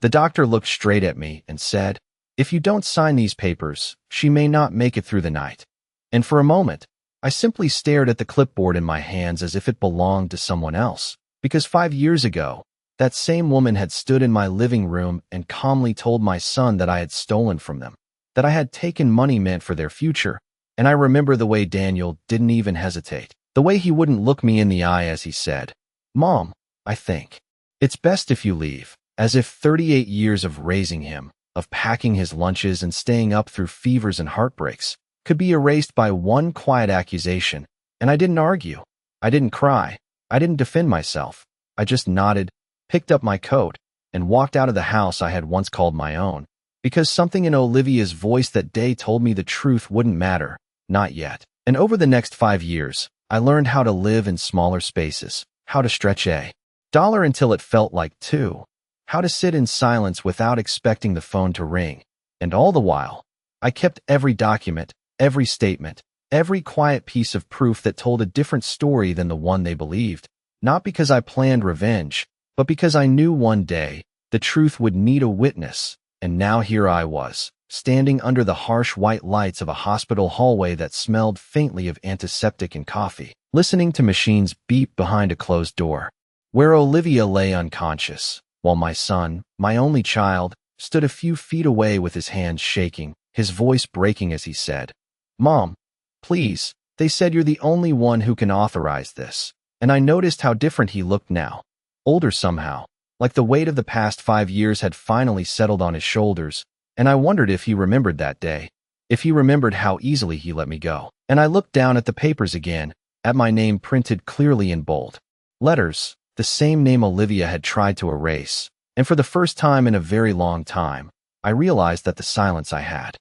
The doctor looked straight at me and said, "If you don't sign these papers, she may not make it through the night." And for a moment, I simply stared at the clipboard in my hands as if it belonged to someone else. Because 5 years ago, that same woman had stood in my living room and calmly told my son that I had stolen from them, that I had taken money meant for their future. And I remember the way Daniel didn't even hesitate, the way he wouldn't look me in the eye as he said, "Mom, I think it's best if you leave," as if 38 years of raising him, of packing his lunches and staying up through fevers and heartbreaks, could be erased by one quiet accusation. And I didn't argue. I didn't cry. I didn't defend myself. I just nodded, picked up my coat, and walked out of the house I had once called my own, because something in Olivia's voice that day told me the truth wouldn't matter, not yet. And over the next 5 years, I learned how to live in smaller spaces, how to stretch $1 until it felt like $2, how to sit in silence without expecting the phone to ring. And all the while, I kept every document, every statement, every quiet piece of proof that told a different story than the one they believed, not because I planned revenge, but because I knew one day the truth would need a witness. And now here I was, standing under the harsh white lights of a hospital hallway that smelled faintly of antiseptic and coffee, listening to machines beep behind a closed door, where Olivia lay unconscious, while my son, my only child, stood a few feet away with his hands shaking, his voice breaking as he said, "Mom, please, they said you're the only one who can authorize this." And I noticed how different he looked now, older somehow, like the weight of the past 5 years had finally settled on his shoulders. And I wondered if he remembered that day, if he remembered how easily he let me go. And I looked down at the papers again, at my name printed clearly in bold letters, the same name Olivia had tried to erase. And for the first time in a very long time, I realized that the silence I had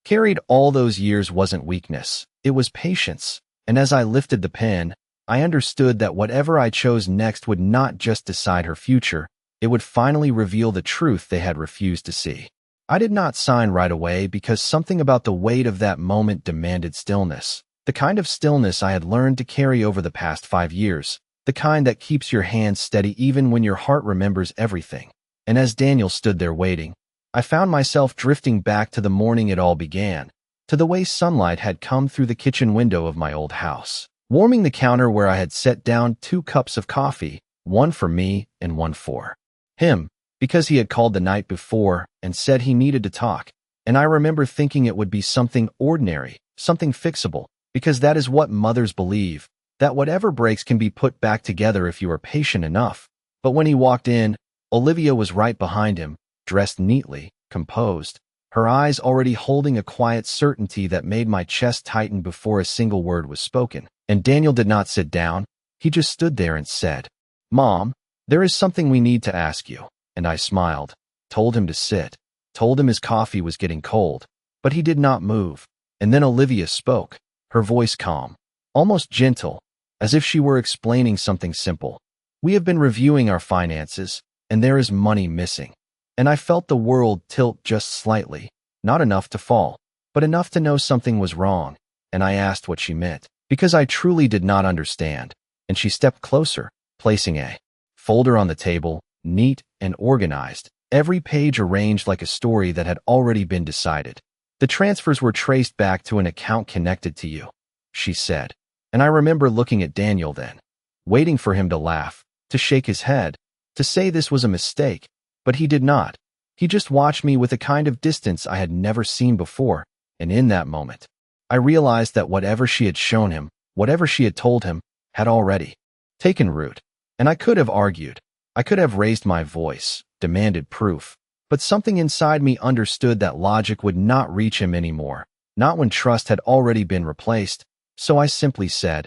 carried all those years wasn't weakness, it was patience. And as I lifted the pen, I understood that whatever I chose next would not just decide her future, it would finally reveal the truth they had refused to see. I did not sign right away because something about the weight of that moment demanded stillness, the kind of stillness I had learned to carry over the past 5 years, the kind that keeps your hands steady even when your heart remembers everything. And as Daniel stood there waiting, I found myself drifting back to the morning it all began, to the way sunlight had come through the kitchen window of my old house, warming the counter where I had set down 2 cups of coffee, one for me and one for him, because he had called the night before and said he needed to talk. And I remember thinking it would be something ordinary, something fixable, because that is what mothers believe, that whatever breaks can be put back together if you are patient enough. But when he walked in, Olivia was right behind him, dressed neatly, composed, her eyes already holding a quiet certainty that made my chest tighten before a single word was spoken. And Daniel did not sit down, he just stood there and said, "Mom, there is something we need to ask you." And I smiled, told him to sit, told him his coffee was getting cold, but he did not move. And then Olivia spoke, her voice calm, almost gentle, as if she were explaining something simple. "We have been reviewing our finances, and there is money missing." And I felt the world tilt just slightly, not enough to fall, but enough to know something was wrong. And I asked what she meant, because I truly did not understand. And she stepped closer, placing a folder on the table, neat and organized, every page arranged like a story that had already been decided. "The transfers were traced back to an account connected to you," she said. And I remember looking at Daniel then, waiting for him to laugh, to shake his head, to say this was a mistake. But he did not. He just watched me with a kind of distance I had never seen before. And in that moment, I realized that whatever she had shown him, whatever she had told him, had already taken root. And I could have argued. I could have raised my voice, demanded proof. But something inside me understood that logic would not reach him anymore, not when trust had already been replaced. So I simply said,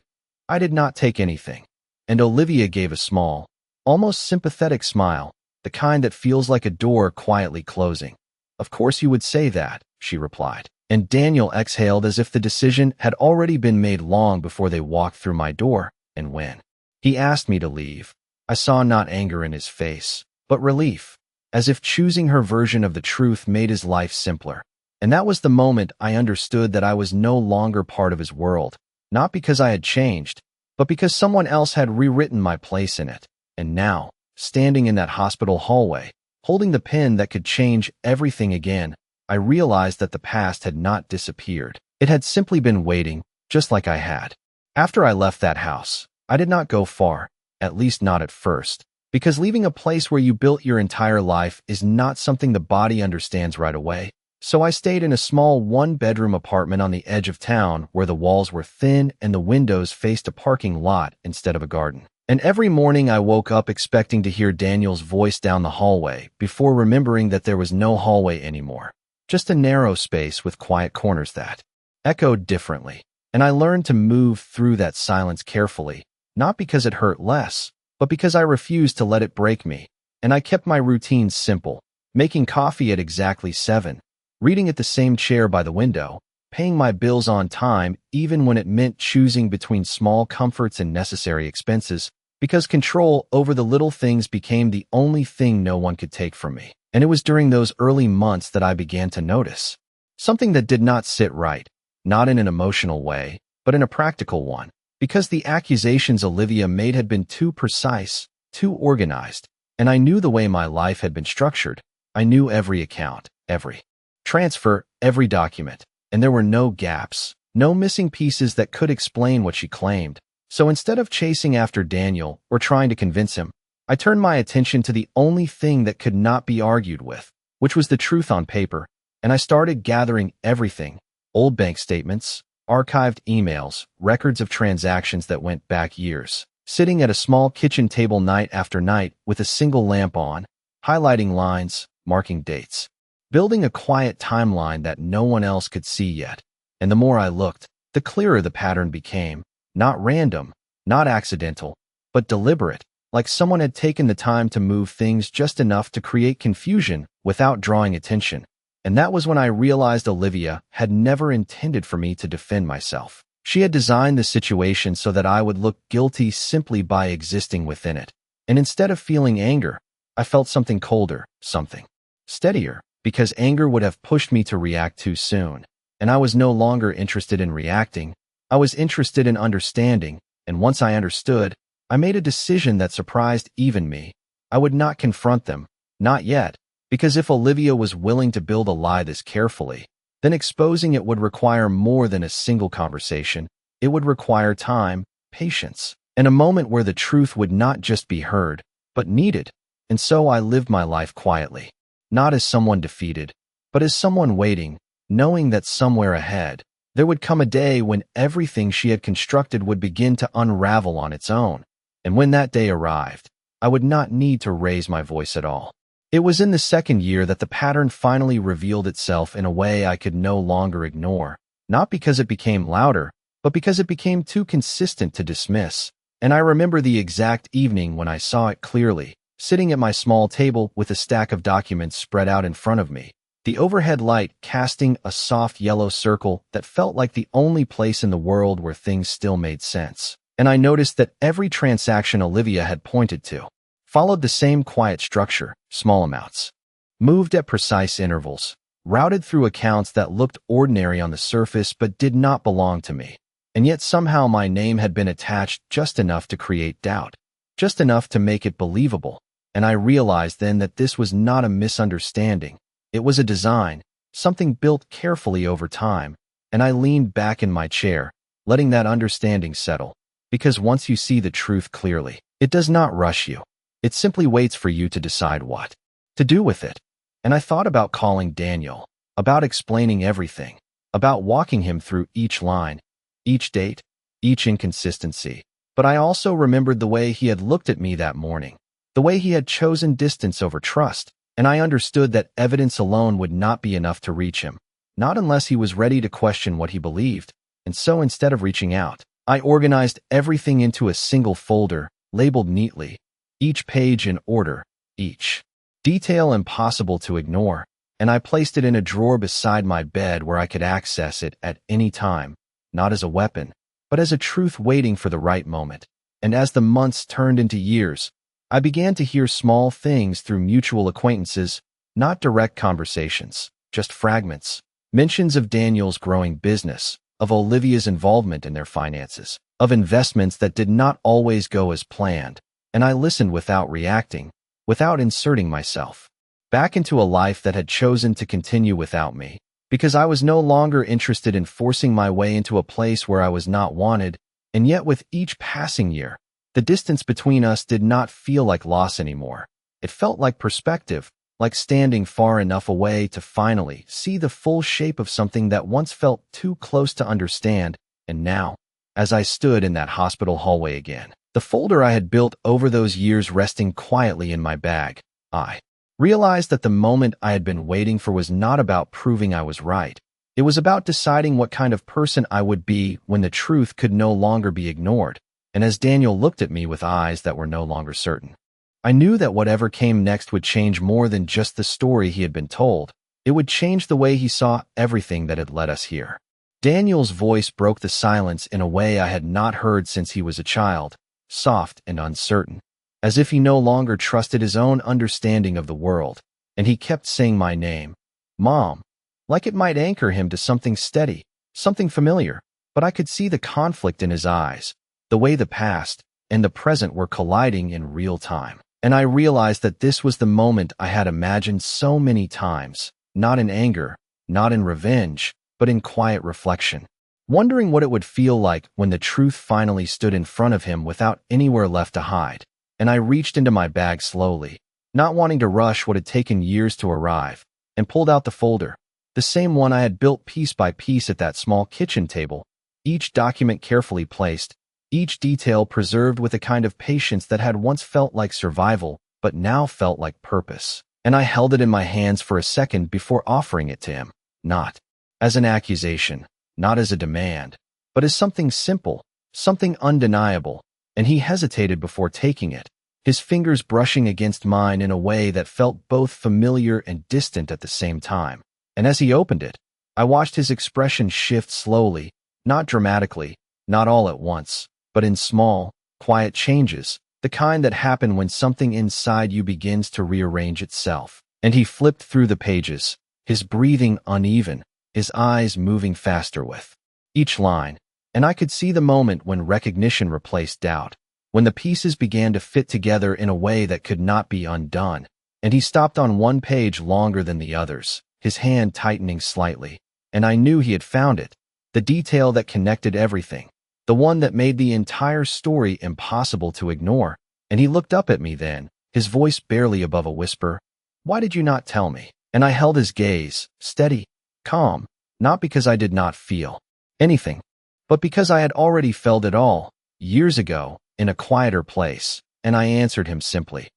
"I did not take anything." And Olivia gave a small, almost sympathetic smile, the kind that feels like a door quietly closing. "Of course you would say that," she replied. And Daniel exhaled as if the decision had already been made long before they walked through my door. And when he asked me to leave, I saw not anger in his face, but relief, as if choosing her version of the truth made his life simpler. And that was the moment I understood that I was no longer part of his world, not because I had changed, but because someone else had rewritten my place in it. And now, standing in that hospital hallway, Holding the pen that could change everything again, I realized that the past had not disappeared. It had simply been waiting, just like I had. After I left that house, I did not go far, at least not at first, because leaving a place where you built your entire life is not something the body understands right away. So I stayed in a small one-bedroom apartment on the edge of town where the walls were thin and the windows faced a parking lot instead of a garden. And every morning I woke up expecting to hear Daniel's voice down the hallway before remembering that there was no hallway anymore, just a narrow space with quiet corners that echoed differently. And I learned to move through that silence carefully, not because it hurt less, but because I refused to let it break me. And I kept my routines simple, making coffee at exactly 7, reading at the same chair by the window, paying my bills on time even when it meant choosing between small comforts and necessary expenses, because control over the little things became the only thing no one could take from me. And it was during those early months that I began to notice something that did not sit right, not in an emotional way, but in a practical one, because the accusations Olivia made had been too precise, too organized, and I knew the way my life had been structured. I knew every account, every transfer, every document, and there were no gaps, no missing pieces that could explain what she claimed. So instead of chasing after Daniel or trying to convince him, I turned my attention to the only thing that could not be argued with, which was the truth on paper, and I started gathering everything: old bank statements, archived emails, records of transactions that went back years, sitting at a small kitchen table night after night with a single lamp on, highlighting lines, marking dates, building a quiet timeline that no one else could see yet. And the more I looked, the clearer the pattern became. Not random, not accidental, but deliberate, like someone had taken the time to move things just enough to create confusion without drawing attention. And that was when I realized Olivia had never intended for me to defend myself. She had designed the situation so that I would look guilty simply by existing within it. And instead of feeling anger, I felt something colder, something steadier, because anger would have pushed me to react too soon. And I was no longer interested in reacting. I was interested in understanding, and once I understood, I made a decision that surprised even me. I would not confront them, not yet, because if Olivia was willing to build a lie this carefully, then exposing it would require more than a single conversation. It would require time, patience, and a moment where the truth would not just be heard, but needed. And so I lived my life quietly, not as someone defeated, but as someone waiting, knowing that somewhere ahead, there would come a day when everything she had constructed would begin to unravel on its own. And when that day arrived, I would not need to raise my voice at all. It was in the second year that the pattern finally revealed itself in a way I could no longer ignore, not because it became louder, but because it became too consistent to dismiss. And I remember the exact evening when I saw it clearly, sitting at my small table with a stack of documents spread out in front of me, the overhead light casting a soft yellow circle that felt like the only place in the world where things still made sense. And I noticed that every transaction Olivia had pointed to followed the same quiet structure: small amounts, moved at precise intervals, routed through accounts that looked ordinary on the surface but did not belong to me. And yet somehow my name had been attached just enough to create doubt, just enough to make it believable. And I realized then that this was not a misunderstanding. It was a design, something built carefully over time. And I leaned back in my chair, letting that understanding settle. Because once you see the truth clearly, it does not rush you. It simply waits for you to decide what to do with it. And I thought about calling Daniel, about explaining everything, about walking him through each line, each date, each inconsistency. But I also remembered the way he had looked at me that morning, the way he had chosen distance over trust. And I understood that evidence alone would not be enough to reach him, not unless he was ready to question what he believed. And so instead of reaching out, I organized everything into a single folder, labeled neatly, each page in order, each detail impossible to ignore, and I placed it in a drawer beside my bed where I could access it at any time, not as a weapon, but as a truth waiting for the right moment. And as the months turned into years, I began to hear small things through mutual acquaintances, not direct conversations, just fragments, mentions of Daniel's growing business, of Olivia's involvement in their finances, of investments that did not always go as planned. And I listened without reacting, without inserting myself. back into a life that had chosen to continue without me, because I was no longer interested in forcing my way into a place where I was not wanted, and yet with each passing year, the distance between us did not feel like loss anymore. It felt like perspective, like standing far enough away to finally see the full shape of something that once felt too close to understand. And now, as I stood in that hospital hallway again, the folder I had built over those years resting quietly in my bag, I realized that the moment I had been waiting for was not about proving I was right. It was about deciding what kind of person I would be when the truth could no longer be ignored. And as Daniel looked at me with eyes that were no longer certain, I knew that whatever came next would change more than just the story he had been told. It would change the way he saw everything that had led us here. Daniel's voice broke the silence in a way I had not heard since he was a child, soft and uncertain, as if he no longer trusted his own understanding of the world, and he kept saying my name, Mom, like it might anchor him to something steady, something familiar, but I could see the conflict in his eyes, the way the past and the present were colliding in real time. And I realized that this was the moment I had imagined so many times, not in anger, not in revenge, but in quiet reflection, wondering what it would feel like when the truth finally stood in front of him without anywhere left to hide. And I reached into my bag slowly, not wanting to rush what had taken years to arrive, and pulled out the folder, the same one I had built piece by piece at that small kitchen table, each document carefully placed, each detail preserved with a kind of patience that had once felt like survival, but now felt like purpose. And I held it in my hands for a second before offering it to him, not as an accusation, not as a demand, but as something simple, something undeniable, and he hesitated before taking it, his fingers brushing against mine in a way that felt both familiar and distant at the same time. And as he opened it, I watched his expression shift slowly, not dramatically, not all at once, but in small, quiet changes, the kind that happen when something inside you begins to rearrange itself. And he flipped through the pages, his breathing uneven, his eyes moving faster with each line, and I could see the moment when recognition replaced doubt, when the pieces began to fit together in a way that could not be undone. And he stopped on one page longer than the others, his hand tightening slightly, and I knew he had found it, the detail that connected everything, the one that made the entire story impossible to ignore. And he looked up at me then, his voice barely above a whisper, "Why did you not tell me?" And I held his gaze, steady, calm, not because I did not feel anything, but because I had already felt it all, years ago, in a quieter place. And I answered him simply,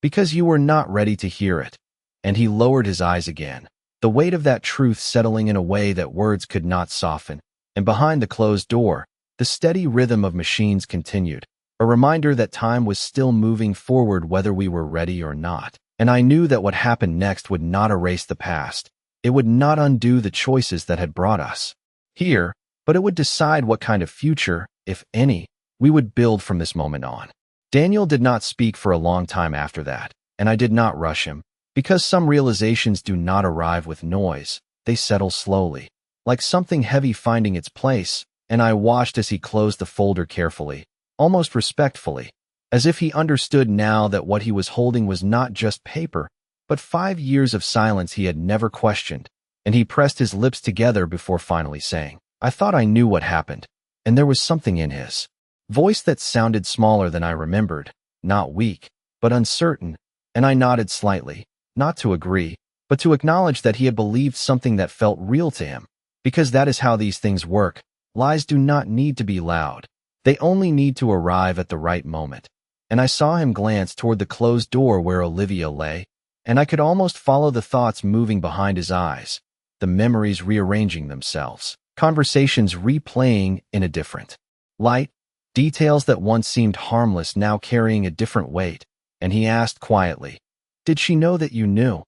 "Because you were not ready to hear it." And he lowered his eyes again, the weight of that truth settling in a way that words could not soften. And behind the closed door, the steady rhythm of machines continued, a reminder that time was still moving forward whether we were ready or not. And I knew that what happened next would not erase the past. It would not undo the choices that had brought us here, but it would decide what kind of future, if any, we would build from this moment on. Daniel did not speak for a long time after that, and I did not rush him, because some realizations do not arrive with noise. They settle slowly, like something heavy finding its place. And I watched as he closed the folder carefully, almost respectfully, as if he understood now that what he was holding was not just paper, but 5 years of silence he had never questioned. And he pressed his lips together before finally saying, "I thought I knew what happened." And there was something in his voice that sounded smaller than I remembered, not weak, but uncertain. And I nodded slightly, not to agree, but to acknowledge that he had believed something that felt real to him. Because that is how these things work. Lies do not need to be loud. They only need to arrive at the right moment. And I saw him glance toward the closed door where Olivia lay, and I could almost follow the thoughts moving behind his eyes, the memories rearranging themselves, conversations replaying in a different light, details that once seemed harmless now carrying a different weight. And he asked quietly, "Did she know that you knew?"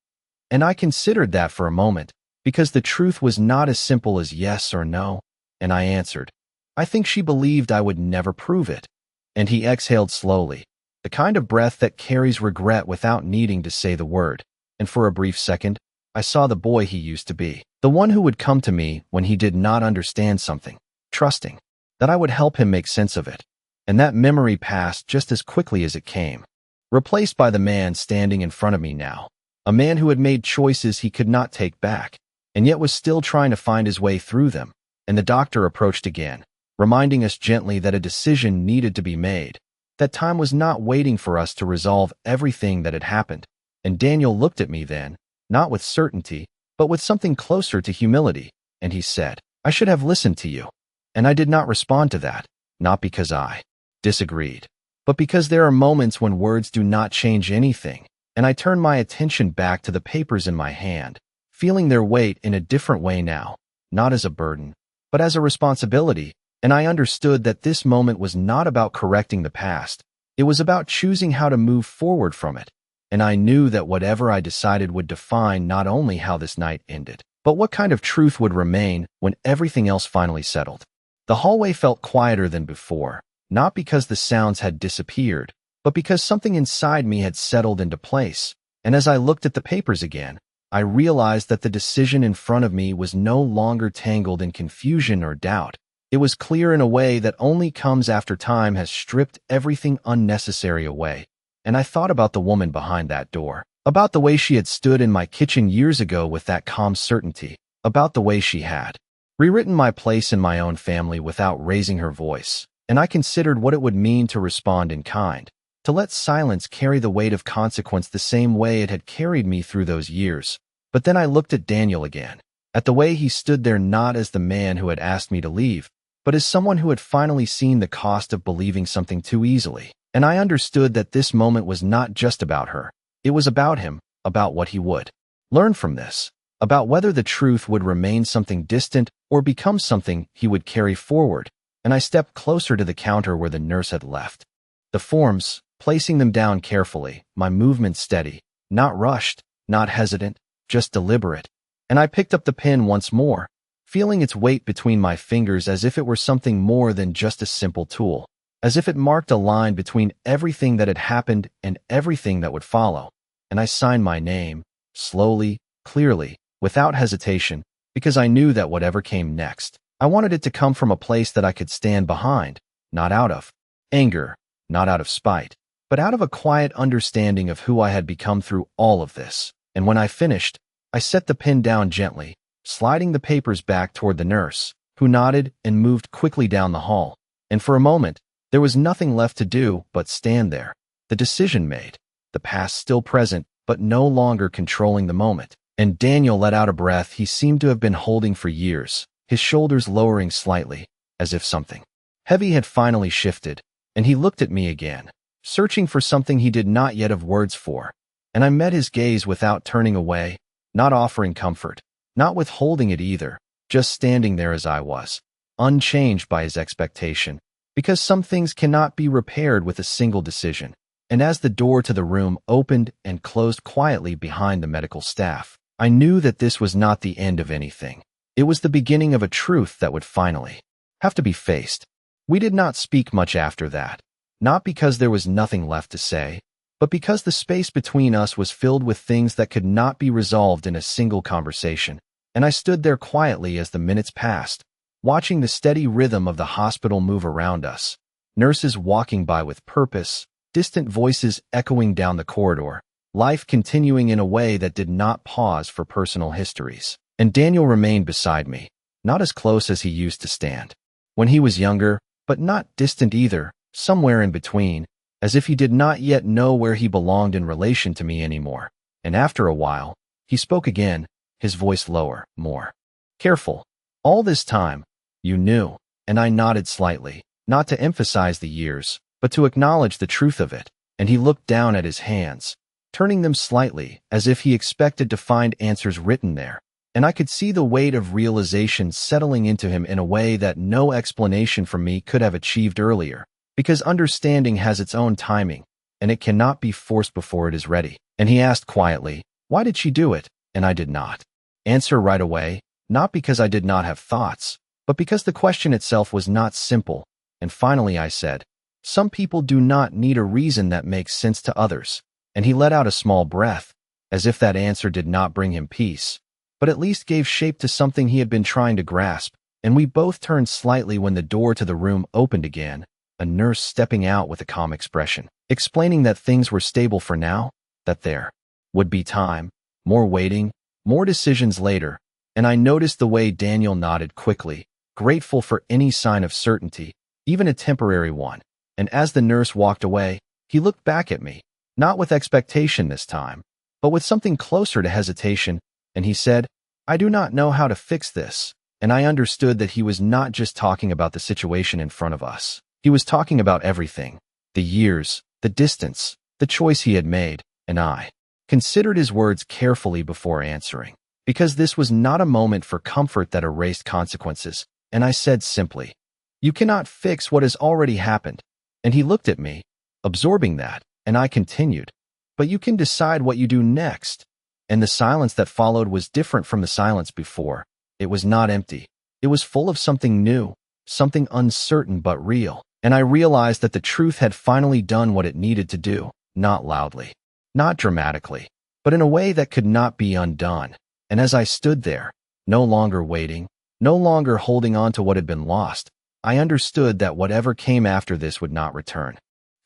And I considered that for a moment, because the truth was not as simple as yes or no. And I answered, "I think she believed I would never prove it." And he exhaled slowly, the kind of breath that carries regret without needing to say the word. And for a brief second, I saw the boy he used to be, the one who would come to me when he did not understand something, trusting that I would help him make sense of it. And that memory passed just as quickly as it came, replaced by the man standing in front of me now, a man who had made choices he could not take back, and yet was still trying to find his way through them. And the doctor approached again, reminding us gently that a decision needed to be made, that time was not waiting for us to resolve everything that had happened. And Daniel looked at me then, not with certainty, but with something closer to humility, and he said, "I should have listened to you." And I did not respond to that, not because I disagreed, but because there are moments when words do not change anything, and I turned my attention back to the papers in my hand, feeling their weight in a different way now, not as a burden, but as a responsibility. And I understood that this moment was not about correcting the past. It was about choosing how to move forward from it. And I knew that whatever I decided would define not only how this night ended, but what kind of truth would remain when everything else finally settled. The hallway felt quieter than before, not because the sounds had disappeared, but because something inside me had settled into place. And as I looked at the papers again, I realized that the decision in front of me was no longer tangled in confusion or doubt. It was clear in a way that only comes after time has stripped everything unnecessary away. And I thought about the woman behind that door, about the way she had stood in my kitchen years ago with that calm certainty, about the way she had rewritten my place in my own family without raising her voice. And I considered what it would mean to respond in kind, to let silence carry the weight of consequence the same way it had carried me through those years. But then I looked at Daniel again, at the way he stood there not as the man who had asked me to leave, but as someone who had finally seen the cost of believing something too easily. And I understood that this moment was not just about her. It was about him, about what he would learn from this, about whether the truth would remain something distant or become something he would carry forward. And I stepped closer to the counter where the nurse had left the forms, placing them down carefully, my movement steady, not rushed, not hesitant, just deliberate. And I picked up the pen once more, feeling its weight between my fingers as if it were something more than just a simple tool, as if it marked a line between everything that had happened and everything that would follow. And I signed my name, slowly, clearly, without hesitation, because I knew that whatever came next, I wanted it to come from a place that I could stand behind, not out of anger, not out of spite, but out of a quiet understanding of who I had become through all of this. And when I finished, I set the pen down gently, sliding the papers back toward the nurse, who nodded and moved quickly down the hall. And for a moment, there was nothing left to do but stand there, the decision made, the past still present, but no longer controlling the moment. And Daniel let out a breath he seemed to have been holding for years, his shoulders lowering slightly, as if something heavy had finally shifted, and he looked at me again, searching for something he did not yet have words for. And I met his gaze without turning away, not offering comfort, not withholding it either, just standing there as I was, unchanged by his expectation, because some things cannot be repaired with a single decision. And as the door to the room opened and closed quietly behind the medical staff, I knew that this was not the end of anything. It was the beginning of a truth that would finally have to be faced. We did not speak much after that, not because there was nothing left to say, but because the space between us was filled with things that could not be resolved in a single conversation. And I stood there quietly as the minutes passed, watching the steady rhythm of the hospital move around us, nurses walking by with purpose, distant voices echoing down the corridor, life continuing in a way that did not pause for personal histories. And Daniel remained beside me, not as close as he used to stand when he was younger, but not distant either, somewhere in between, as if he did not yet know where he belonged in relation to me anymore. And after a while, he spoke again, his voice lower, more careful. "All this time, you knew," and I nodded slightly, not to emphasize the years, but to acknowledge the truth of it. And he looked down at his hands, turning them slightly, as if he expected to find answers written there. And I could see the weight of realization settling into him in a way that no explanation from me could have achieved earlier, because understanding has its own timing, and it cannot be forced before it is ready. And he asked quietly, "Why did she do it?" And I did not answer right away, not because I did not have thoughts, but because the question itself was not simple. And finally I said, "Some people do not need a reason that makes sense to others." And he let out a small breath, as if that answer did not bring him peace, but at least gave shape to something he had been trying to grasp. And we both turned slightly when the door to the room opened again, a nurse stepping out with a calm expression, explaining that things were stable for now, that there Would be time, more waiting, more decisions later, and I noticed the way Daniel nodded quickly, grateful for any sign of certainty, even a temporary one. And as the nurse walked away, he looked back at me, not with expectation this time, but with something closer to hesitation, and he said, "I do not know how to fix this." And I understood that he was not just talking about the situation in front of us. He was talking about everything, the years, the distance, the choice he had made, and I considered his words carefully before answering, because this was not a moment for comfort that erased consequences, and I said simply, "You cannot fix what has already happened." And he looked at me, absorbing that, and I continued, "But you can decide what you do next." And the silence that followed was different from the silence before. It was not empty. It was full of something new, something uncertain but real. And I realized that the truth had finally done what it needed to do, not loudly, not dramatically, but in a way that could not be undone. And as I stood there, no longer waiting, no longer holding on to what had been lost, I understood that whatever came after this would not return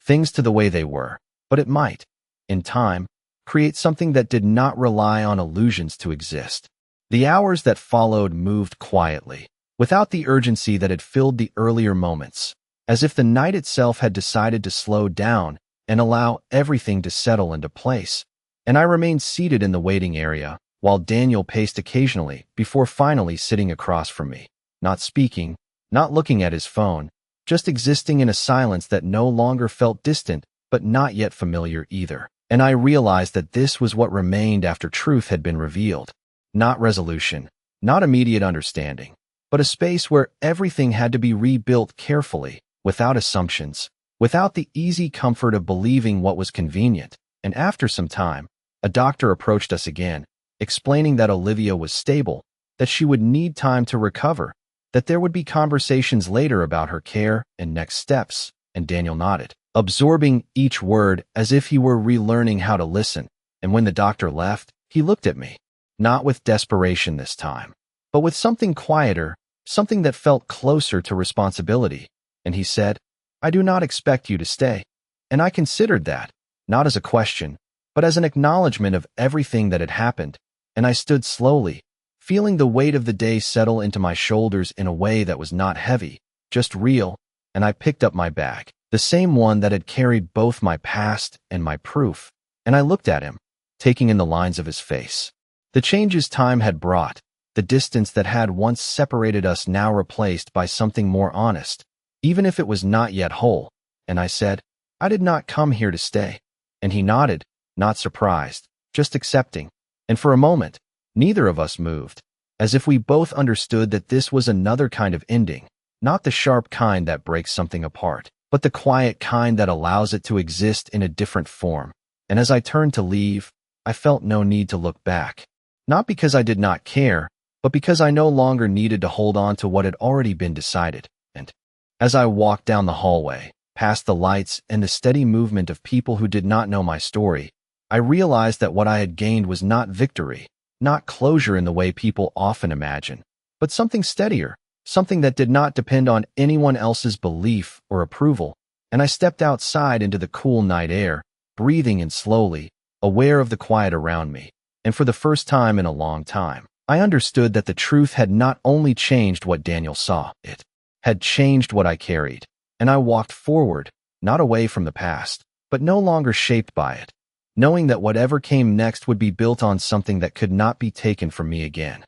things to the way they were, but it might, in time, create something that did not rely on illusions to exist. The hours that followed moved quietly, without the urgency that had filled the earlier moments, as if the night itself had decided to slow down and allow everything to settle into place. And I remained seated in the waiting area, while Daniel paced occasionally before finally sitting across from me, not speaking, not looking at his phone, just existing in a silence that no longer felt distant, but not yet familiar either. And I realized that this was what remained after truth had been revealed. Not resolution, not immediate understanding, but a space where everything had to be rebuilt carefully, without assumptions, without the easy comfort of believing what was convenient. And after some time, a doctor approached us again, explaining that Olivia was stable, that she would need time to recover, that there would be conversations later about her care and next steps. And Daniel nodded, absorbing each word as if he were relearning how to listen. And when the doctor left, he looked at me, not with desperation this time, but with something quieter, something that felt closer to responsibility. And he said, "I do not expect you to stay." And I considered that, not as a question, but as an acknowledgement of everything that had happened. And I stood slowly, feeling the weight of the day settle into my shoulders in a way that was not heavy, just real. And I picked up my bag, the same one that had carried both my past and my proof. And I looked at him, taking in the lines of his face. The changes time had brought, the distance that had once separated us now replaced by something more honest, even if it was not yet whole. And I said, "I did not come here to stay." And he nodded, not surprised, just accepting. And for a moment, neither of us moved, as if we both understood that this was another kind of ending, not the sharp kind that breaks something apart, but the quiet kind that allows it to exist in a different form. And as I turned to leave, I felt no need to look back. Not because I did not care, but because I no longer needed to hold on to what had already been decided. And as I walked down the hallway, past the lights and the steady movement of people who did not know my story, I realized that what I had gained was not victory, not closure in the way people often imagine, but something steadier, something that did not depend on anyone else's belief or approval. And I stepped outside into the cool night air, breathing in slowly, aware of the quiet around me. And for the first time in a long time, I understood that the truth had not only changed what Daniel saw, it had changed what I carried. And I walked forward, not away from the past, but no longer shaped by it, knowing that whatever came next would be built on something that could not be taken from me again.